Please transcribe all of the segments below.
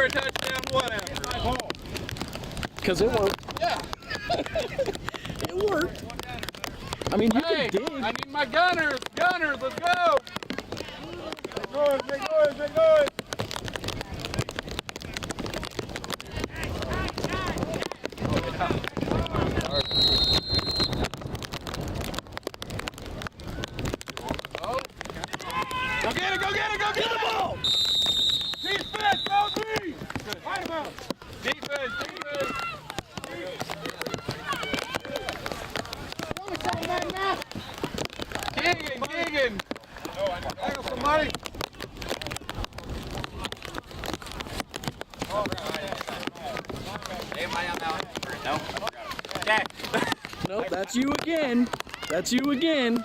touchdown, whatever. Because it worked. Yeah. It worked. I mean, you Hey, can dig. I need my gunners. Gunners, let's go. Big noise, big noise, big noise. Go get it, go get it, go get the ball! Defense, go deep! Fight him out! Defense, defense! Keegan! Tackle somebody! No? Okay. Nope, that's you again. That's you again.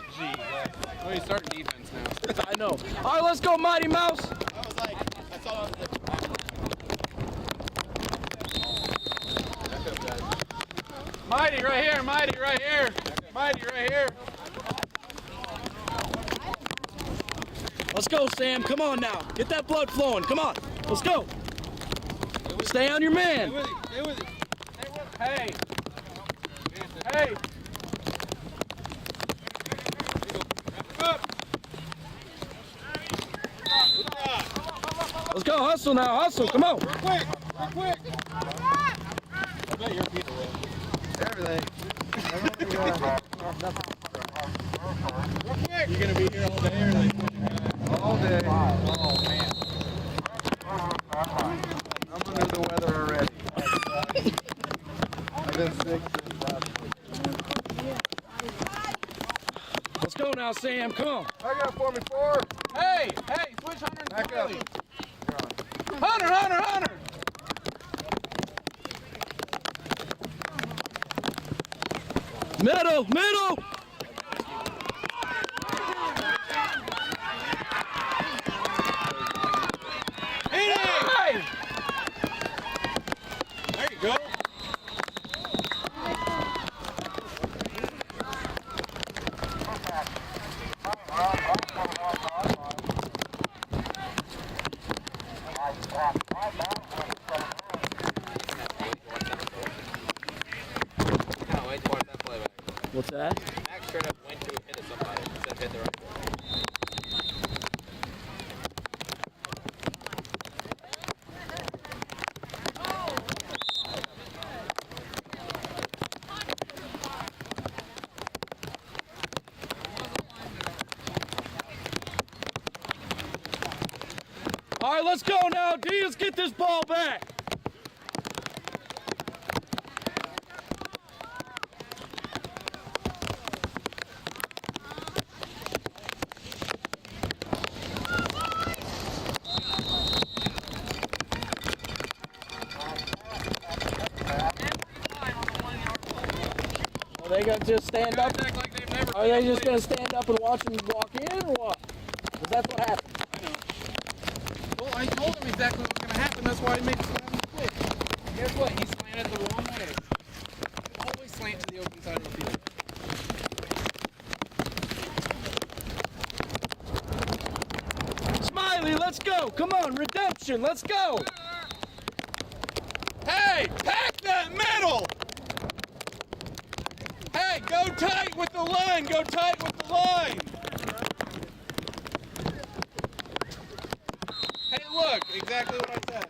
Oh, he's starting defense now. I know. All right, let's go, Mighty Mouse. I was like, I saw it. Mighty right here, Mighty right here. Mighty right here. Let's go, Sam. Come on now. Get that blood flowing. Come on. Let's go. Stay on your man. Stay with him, stay with him. Hey. Hey. Let's go. Hustle now. Hustle. Come on. Real quick, real quick. I bet your people will. Everything. Real quick. You gonna be here all day or like all day? Oh man. I'm under the weather already. I've been sick since last week. Let's go now, Sam. Come on. I got 44. Hey, switch Hunter and Back up. Smiley. Hunter! Middle. Hey! There you go. What's that? Max straight up went to hit somebody instead of hit the right one. All right, let's go now. D, let's get this ball back. Are they gonna just stand up? Act like they've never Are they just gonna stand up and watch him walk in, or what? Because that's what happened. Well, I told him exactly what was going to happen. That's why I made it slant the quick. Guess what? He slanted the wrong way. Always slant to the open side of the field. Smiley, let's go. Come on, redemption. Let's go. Hey, pack that middle. Hey, go tight with the line. Go tight with the line. Hey, look, exactly what I said.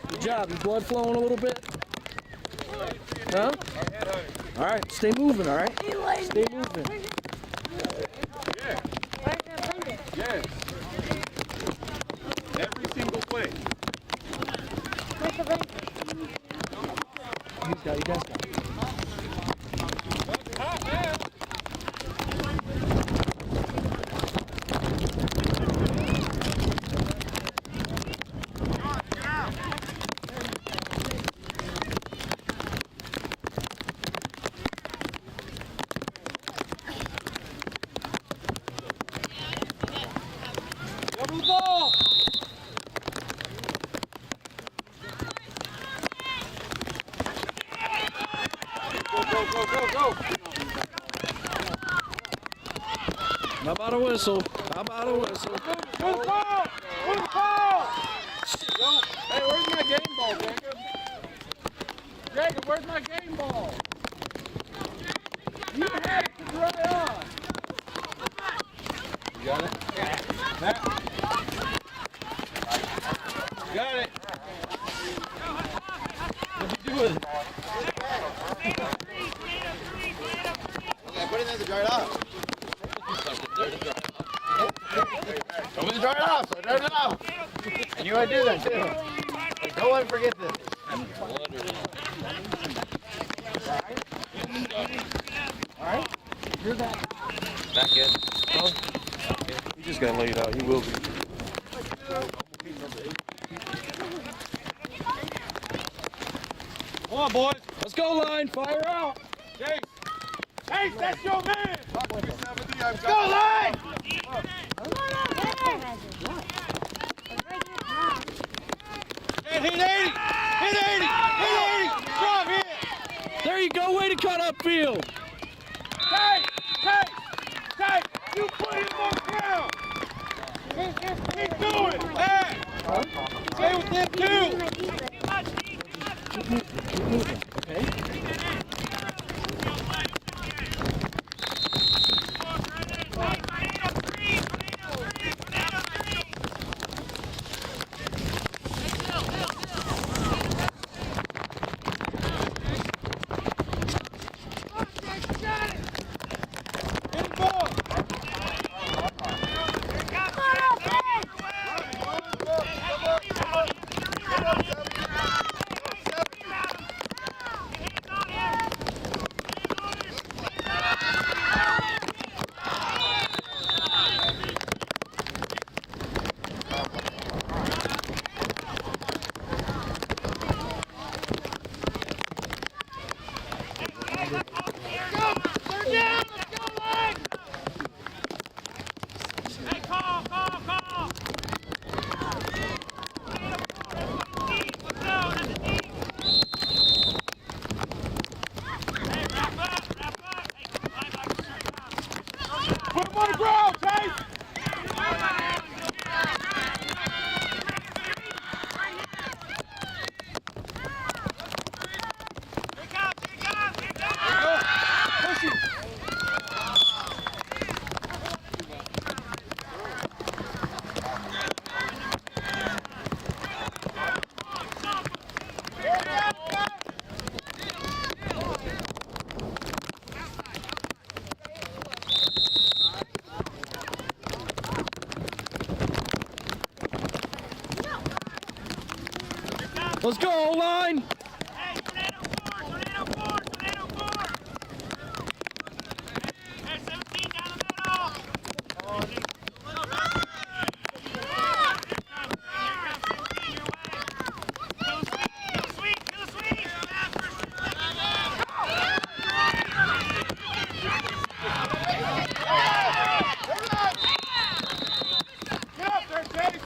Good job. Your blood flowing a little bit? Huh? All right, stay moving, all right? Stay moving. Yes. Yes. Every single play. You guys got it. Over the ball. Go. How about a whistle? How about a whistle? Go the ball. Go the ball. Hey, where's my game ball, Jacob? Jacob, where's my game ball? You had it to dry off. You got it? Yeah. Matt. Got it. What'd you do with it? Okay, put it in to dry it off. I'm going to dry it off, so dry it off. And you want to do that too. Don't let him forget this. Alright? You're that. Back in. Oh. You just gotta lay it out. You will be. Come on, boys. Let's go, line. Fire out. Chase. Chase, that's your man. Let's go, line! Hit 80. Hit 80. Hit 80. Drop hit. There you go. Way to cut upfield. Take. You put him on the ground. Keep doing. Hey. Stay with them too. Keep moving. Okay? Hit the ball. Put him on the ground, Chase. Push him. Let's go, line. Get up there, Chase.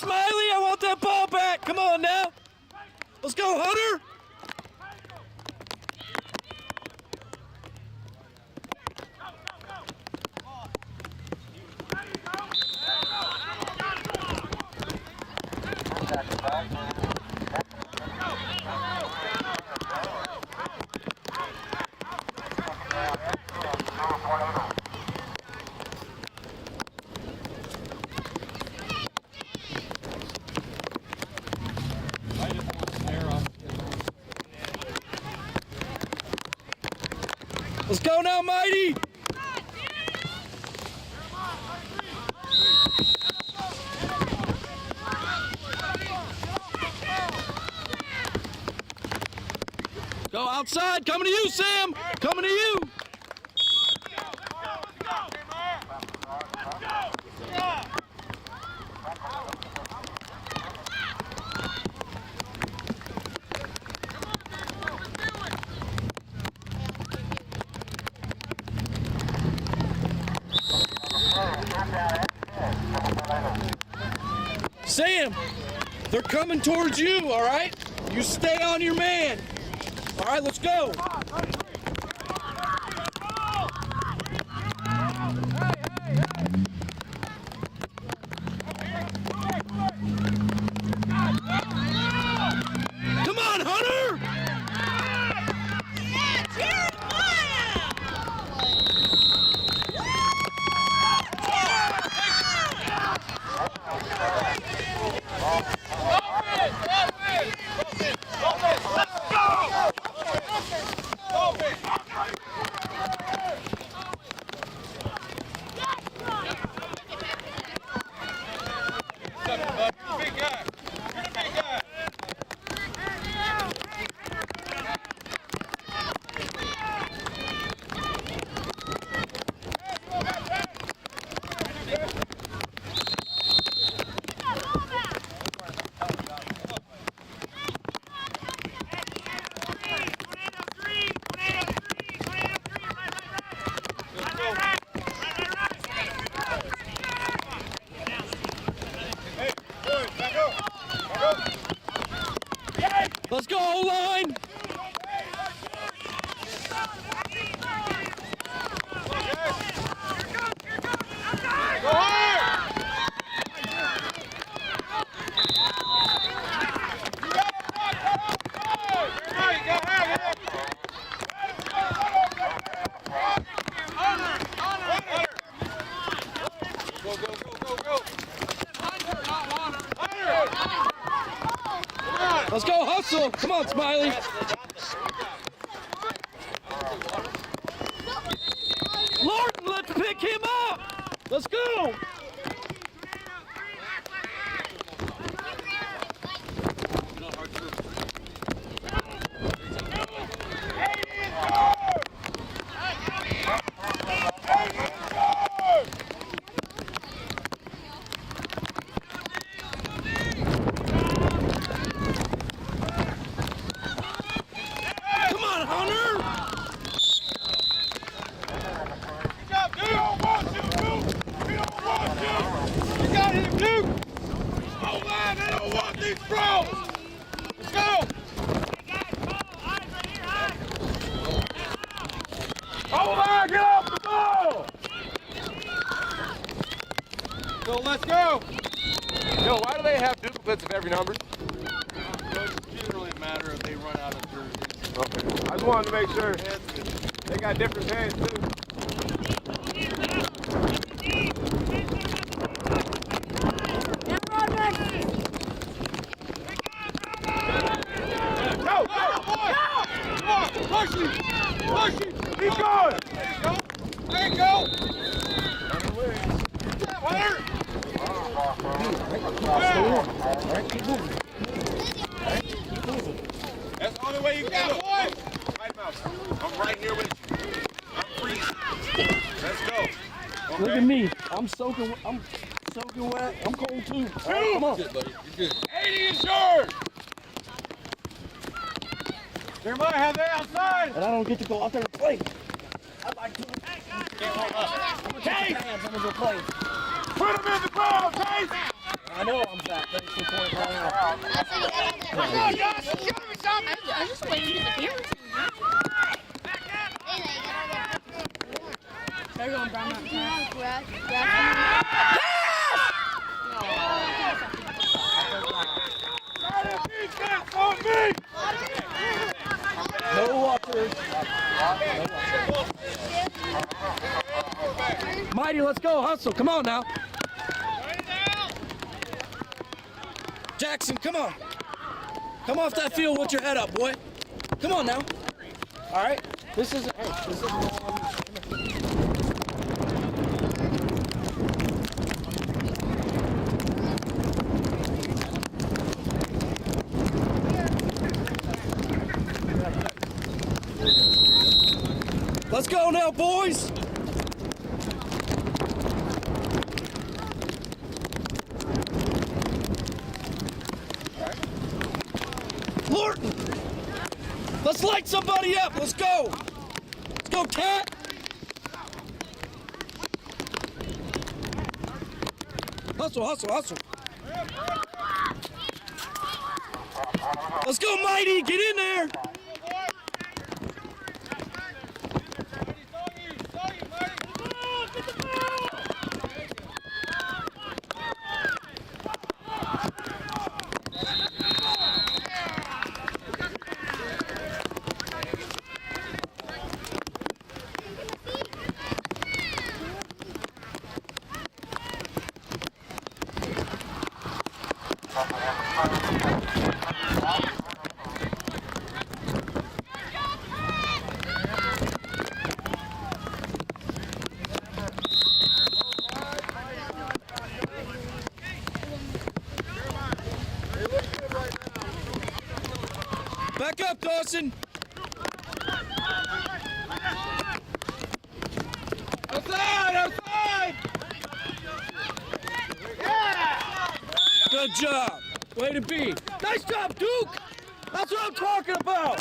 Smiley, I want that ball back. Come on now. Let's go, Hunter. Let's go now, Mighty. Go outside. Coming to you, Sam. Coming to you. Sam, they're coming towards you, all right? You stay on your man. All right, let's go. Come on, Hunter! Let's go, O-line! Let's go, hustle! Come on, Smiley! Lorton, let's pick him up! Let's go! Let's go! Yo, why do they have duplicates of every number? It's generally a matter of they run out of jerseys. Okay. I just wanted to make sure they got different pants too. Go! Come on! Push him! Push him! Keep going! There you go! That's the only way you can do it. Right mouse. I'm right here with you. I'm freezing. Let's go. Okay. Look at me. I'm soaking wet. I'm cold too. All right, come on. You're good, buddy. You're good. 80 is yours. Jeremiah, have they outside? And I don't get to go out there and play. I'd like to. I'm gonna take the hands. I'm gonna go play. Put him in the ground, Chase. I know I'm fat. Thanks for pointing that out. Come on, Josh, show me something. I was just waiting for the camera. They're going brown out. No watchers. Mighty, let's go. Hustle. Come on now. Jackson, come on. Come off that field with your head up, boy. Come on now. All right. This isn't. Hey, this isn't. Let's go now, boys. Lorton, let's light somebody up. Let's go. Let's go, Cat. Hustle, hustle, hustle. Let's go, Mighty. Get in there. Back up, Dawson. Outside, outside. Good job. Way to be. Nice job, Duke. That's what I'm talking about.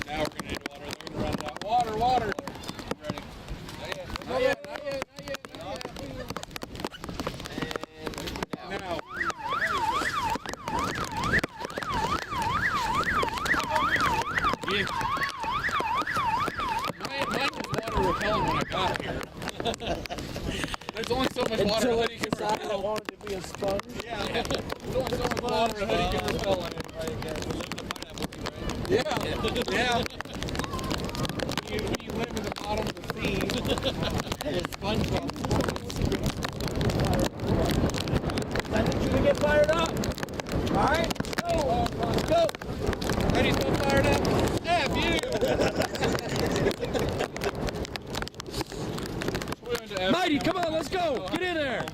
Now we're gonna need water. They're gonna run out. Water, water. Ready? Not yet, not yet, not yet, not yet. Now. Yeah. Mine was water repellent when I got here. There's only so much water that he can repel. I wanted to be a sponge. Yeah. There's only so much water that he can repel in it. Yeah. Yeah. We live in the bottom of the sea. It's SpongeBob. I need you to get fired up. All right? Go. Let's go. Ready, so fired up? F you! Mighty, come on, let's go. Get in there.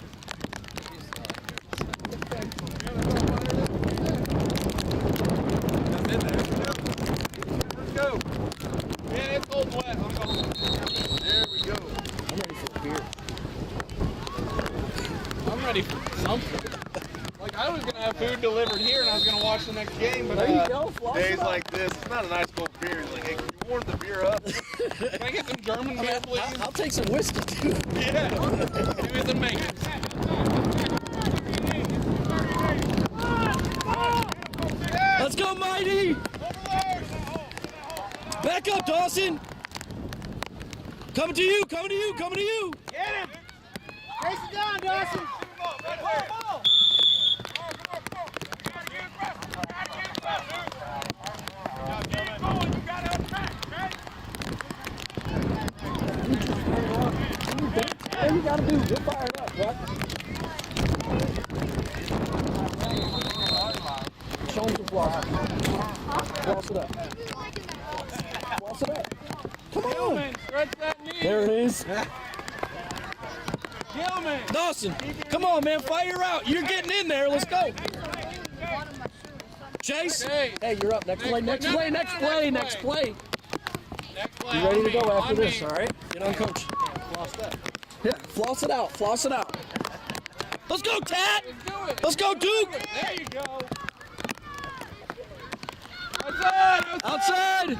I'm in there. Let's go. Yeah, it's cold and wet. I'm going. There we go. I'm ready for beer. I'm ready for something. Like, I was going to have food delivered here and I was going to watch the next game, but There you go. Floss Days it up. like this, it's not a nice cold beer. It's like, hey, can you warm the beer up? can I get some German beer, please? I'll take some whiskey, too. Yeah. Do it and make it. Let's go, Mighty. Back up, Dawson. Coming to you, coming to you, coming to you. Get him! Race it down, Dawson! All you gotta do, get fired up, right? Show him some floss. Floss it up. Floss it up. Come on. Gilman, stretch that knee. There it is. Gilman. Dawson, come on, man, fire out. You're getting in there. Let's go. Chase. Okay. Hey, you're up. Next play, next play, next play, next play. Next play. You ready on to me, go after on this, me. all right? Get on, coach. Lost that. Yeah, floss it out, floss it out. Let's go, Tat. Let's do it. it. Let's go, Duke. There you go. Outside. Outside.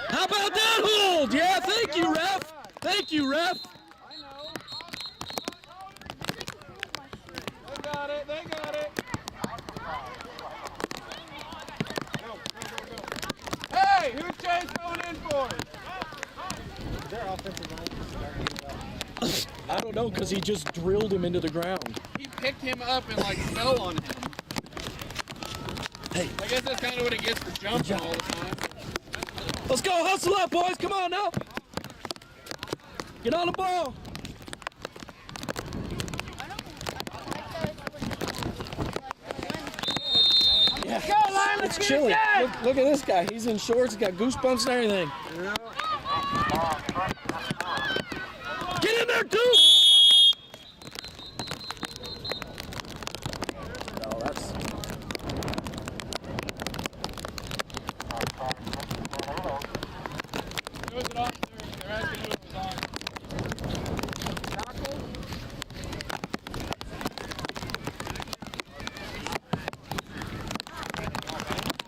How about that hold? Yeah, thank you, ref. Thank you, ref. I know. They got it. They got it. Go. Hey, who's Chase going in for? I don't know, because he just drilled him into the ground. He picked him up and like fell on him. Hey. I guess that's kind of what he gets for jumping all the time. Let's go, hustle up, boys. Come on now. Get on the ball. Yeah, it's chilly. Look at this guy. He's in shorts. He's got goosebumps and everything. Get in there, Duke! No, that's... Throws it off there. They're asking who it was on. Tackle.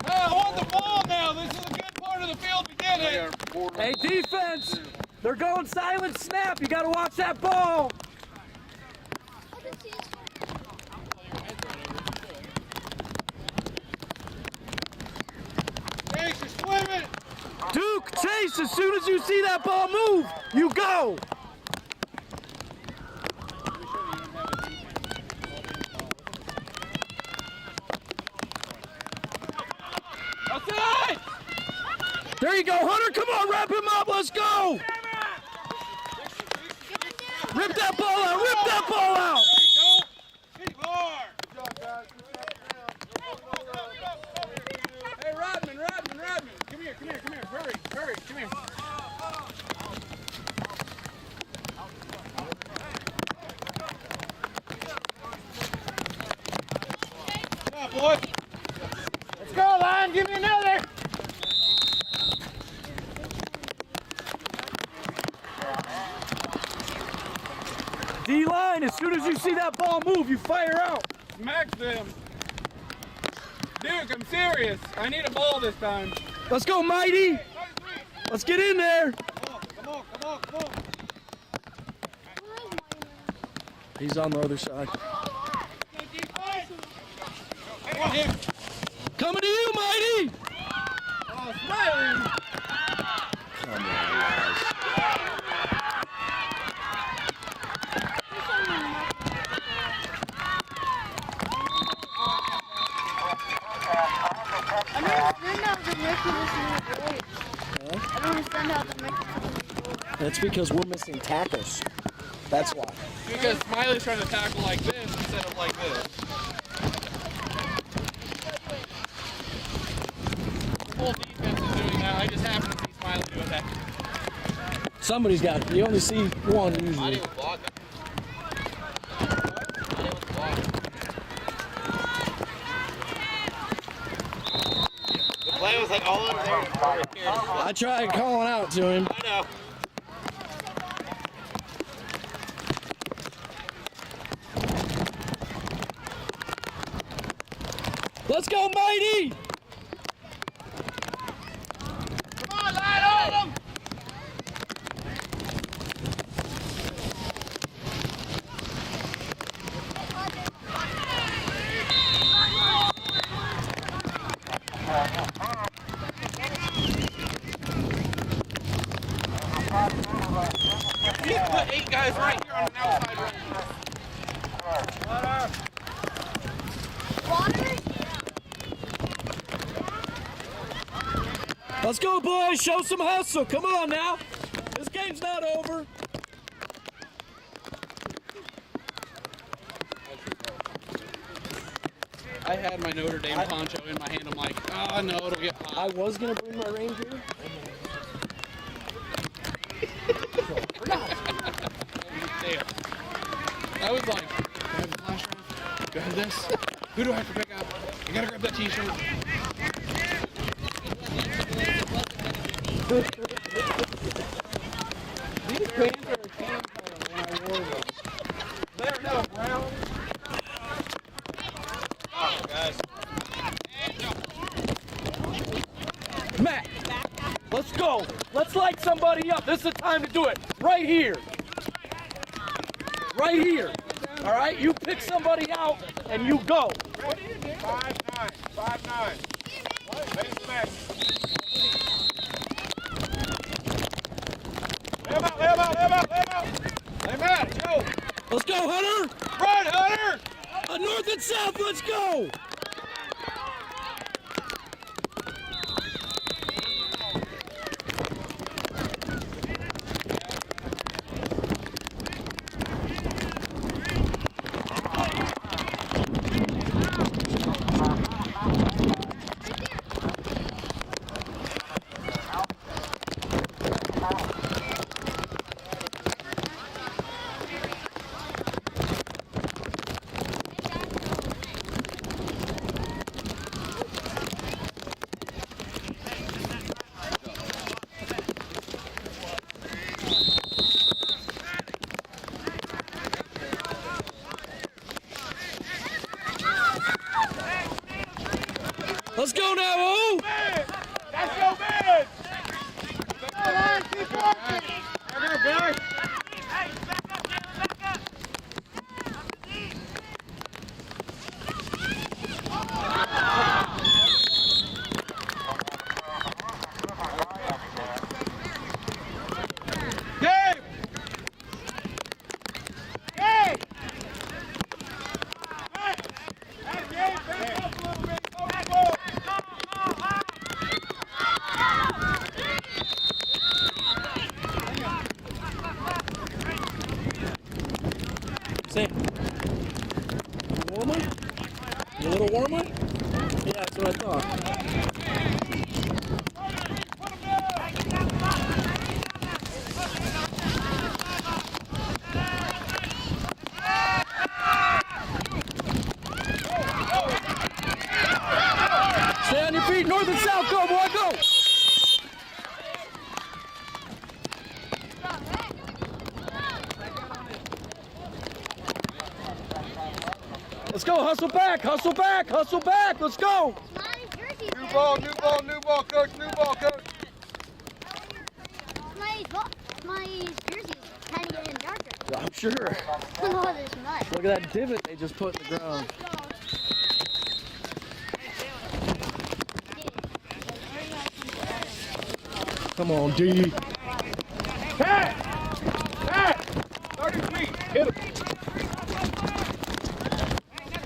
Hey, I want the ball now. This is a good part of the field beginning. Hey, defense! They're going silent snap. You got to watch that ball. Chase, you're swimming. Duke, Chase, as soon as you see that ball move, you go. Outside. There you go, Hunter. Come on, wrap him up. Let's go. Rip that ball out. Rip that ball out. There you go. Keep hard. Hey, Rodman. Come here. Hurry. Come here. Come on, boy. Let's go, Lion. Give me another. D-line, as soon as you see that ball move, you fire out. Smack them. Duke, I'm serious. I need a ball this time. Let's go, Mighty. Let's get in there. Come on. He's on the other side. Come on, him. Coming to you, Mighty. Oh, Smiley. Come on, guys. I don't understand how the That's because we're missing tackles. That's why. Because Smiley's trying to tackle like this instead of like this. The whole defense is doing that. I just happen to see Smiley doing that. Somebody's got it. You only see one Not usually. even block. Not even block. The play was like all over there. I tried calling out to him. I know. Let's go, Mighty! Come on, Lion, hold him! You put 8 guys right here on an outside run. Let's go, boys. Show some hustle. Come on now. This game's not over. I had my Notre Dame poncho in my hand. I'm like, oh no, it'll get hot. I was going to bring my reindeer. I was like, do I have the flash drive? Do I have this? Who do I have to pick up? I gotta grab that t-shirt. These pants are a tan color when I wore them. They're no brown. Let's light somebody up. This is the time to do it. Right here. Right here. All right? You pick somebody out and you go. 5-9. 5-9. Lay him back. Lay him out. Lay him out. Lay him out. Lay him out. Lay him out. Go. Let's go, Hunter. Run, Hunter. North and south. Let's go. Let's go now, oh! That's your man. Come on, keep walking. Come on, Billy. Sam, warmer? You a little warmer? Yeah, that's what I thought. Stay on your feet, north and south, go boy, go! Let's go, hustle back, hustle back, hustle back, let's go! New ball, coach, new ball, coach. My jersey is kind of getting darker. I'm sure. All this mud. Look at that divot they just put in the ground. Come on, D. Pat! 30 feet. Hit him.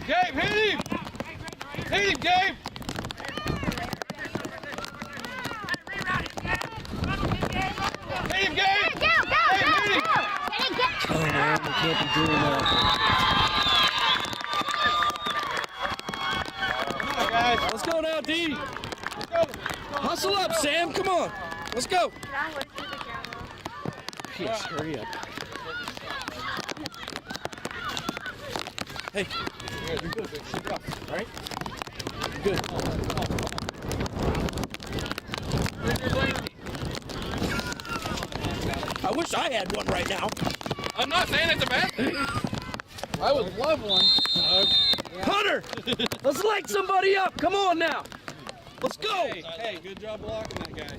Gabe, hit him! Hit him, Gabe! Hit him, Gabe! Go! Oh man, we can't be doing that. Come on, guys. Let's go now, D. Let's go. Hustle up, Sam, come on. Let's go. Yes, hurry up. Hey, you're good. Shake it off, all right? Good. I wish I had one right now. I'm not saying it's a bad thing. I would love one. Hunter, let's light somebody up. Come on now. Let's go. Hey, good job blocking that guy.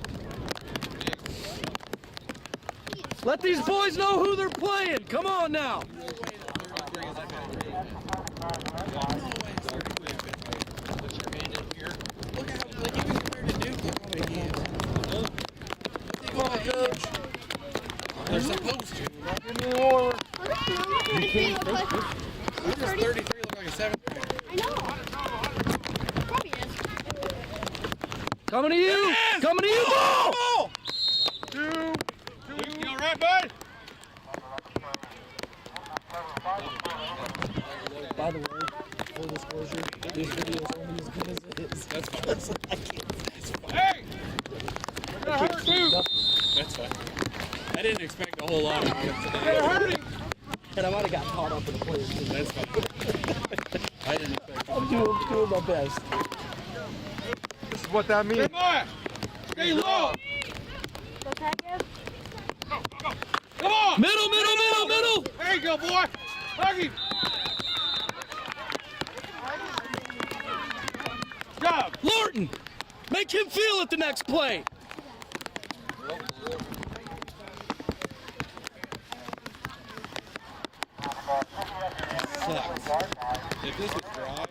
Let these boys know who they're playing. Come on now. They're supposed to. You can't. Who does 33 look like a 7th grader? I know. Probably is. Coming to you. Coming to you. Ball. You all right, bud? By the way, full disclosure, this video is only as good as it is. That's fine. Hey! We're gonna hurt you! That's fine. I didn't expect a whole lot of it We're today. gonna hurt him! And I might have got caught up in the players. That's fine. I didn't expect I'm doing my best. This is what that means. Come on! Stay low! Go tag him. Come on! Middle. There you go, boy! Hug him! Job! Lorton, make him feel it the next play. sucks. If this was dry.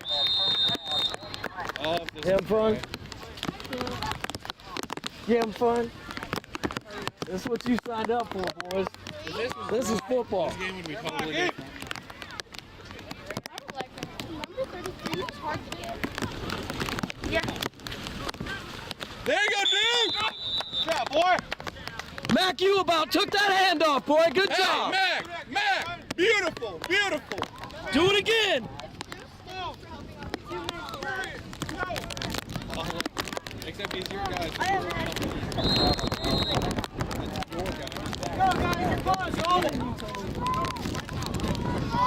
Oh, if this Having was fun? dry. You having fun? This is what you signed up for, boys. This is football. This game would be totally different. I don't like him. Number 33 is hard to get. Yeah. There you go, dude! Good job, boy. Mac, you about took that hand off, boy. Good Hey, job. Mac! Beautiful, beautiful! Do it again. Except he's your guy.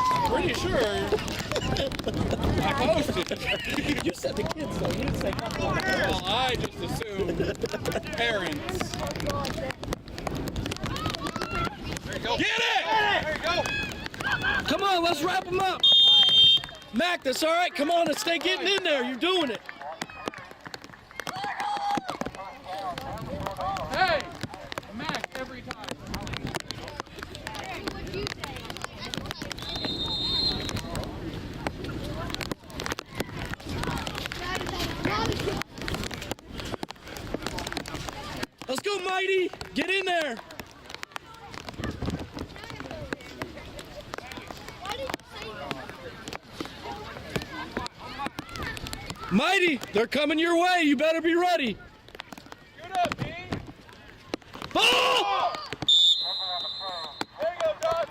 I'm pretty sure I posted. You said the kids, though. You didn't say nothing. Well, I just assumed parents. Get it! There you go. Come on, let's wrap them up. Mac, that's all right. Come on and stay getting in there. You're doing it. Hey! Mac, every time. Let's go, Mighty. Get in there. Mighty, they're coming your way. You better be ready. Good up, D. Ball! There you go, Dodge.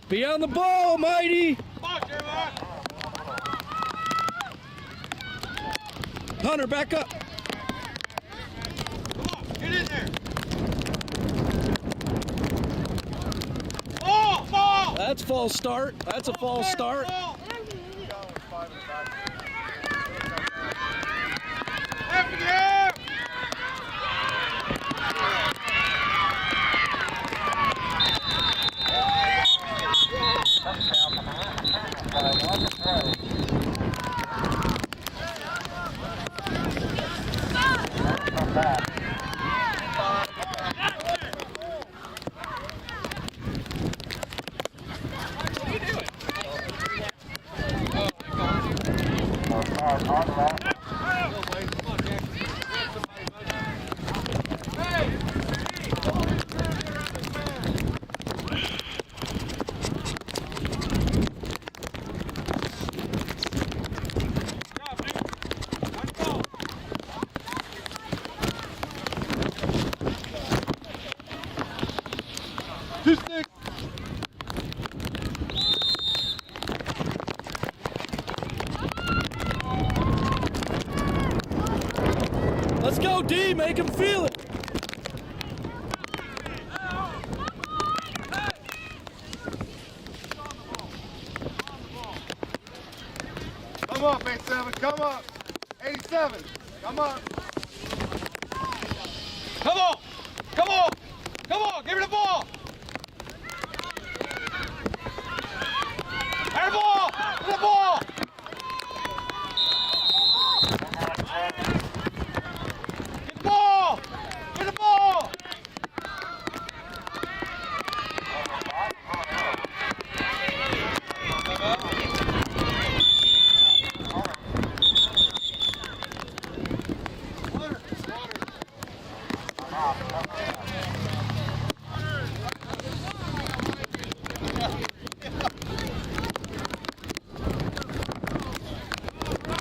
Be on the ball, Mighty. Come on, Jeremiah. Hunter, back up. Come on, get in there. Ball, ball. That's false start. That's a false start. Ball. Effingham. Two sticks. Let's go, D. Make him feel it. Come up, 87. Come up. 87. Come up. Come on. Come on. Come on. Give me the ball. Air ball. Give me the ball. Get the ball. Get the ball.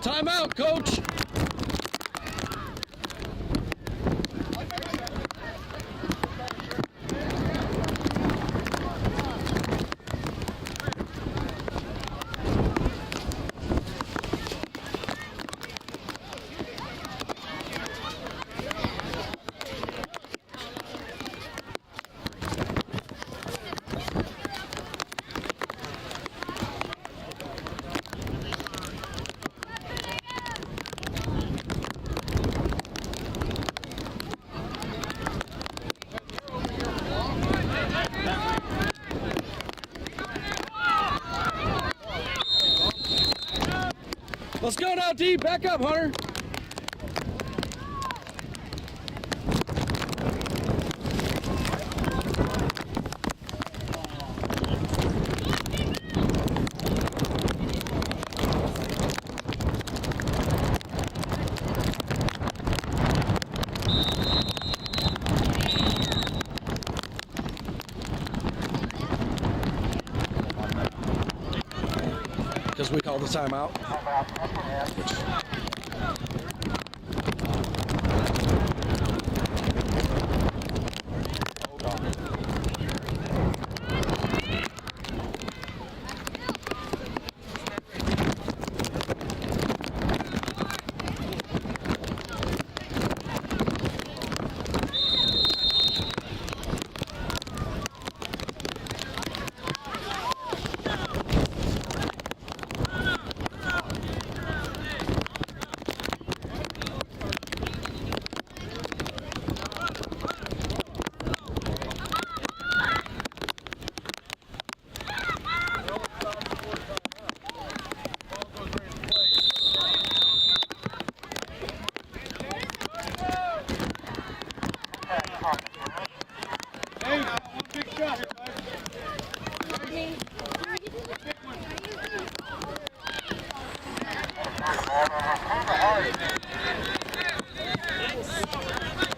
Timeout, coach. Let's go now, D. Back up, Hunter. Because we called the timeout.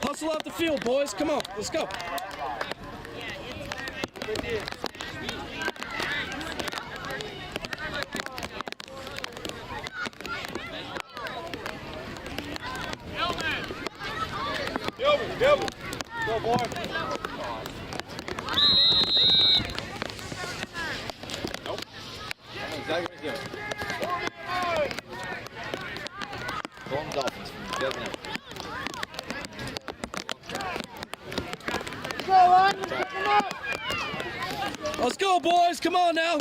Hustle out the field, boys. Come on, let's go. Gilbert. Go, boy. Nope. That's exactly what he's doing. Golden Dolphins from 2008. Let's go, boys. Come on now.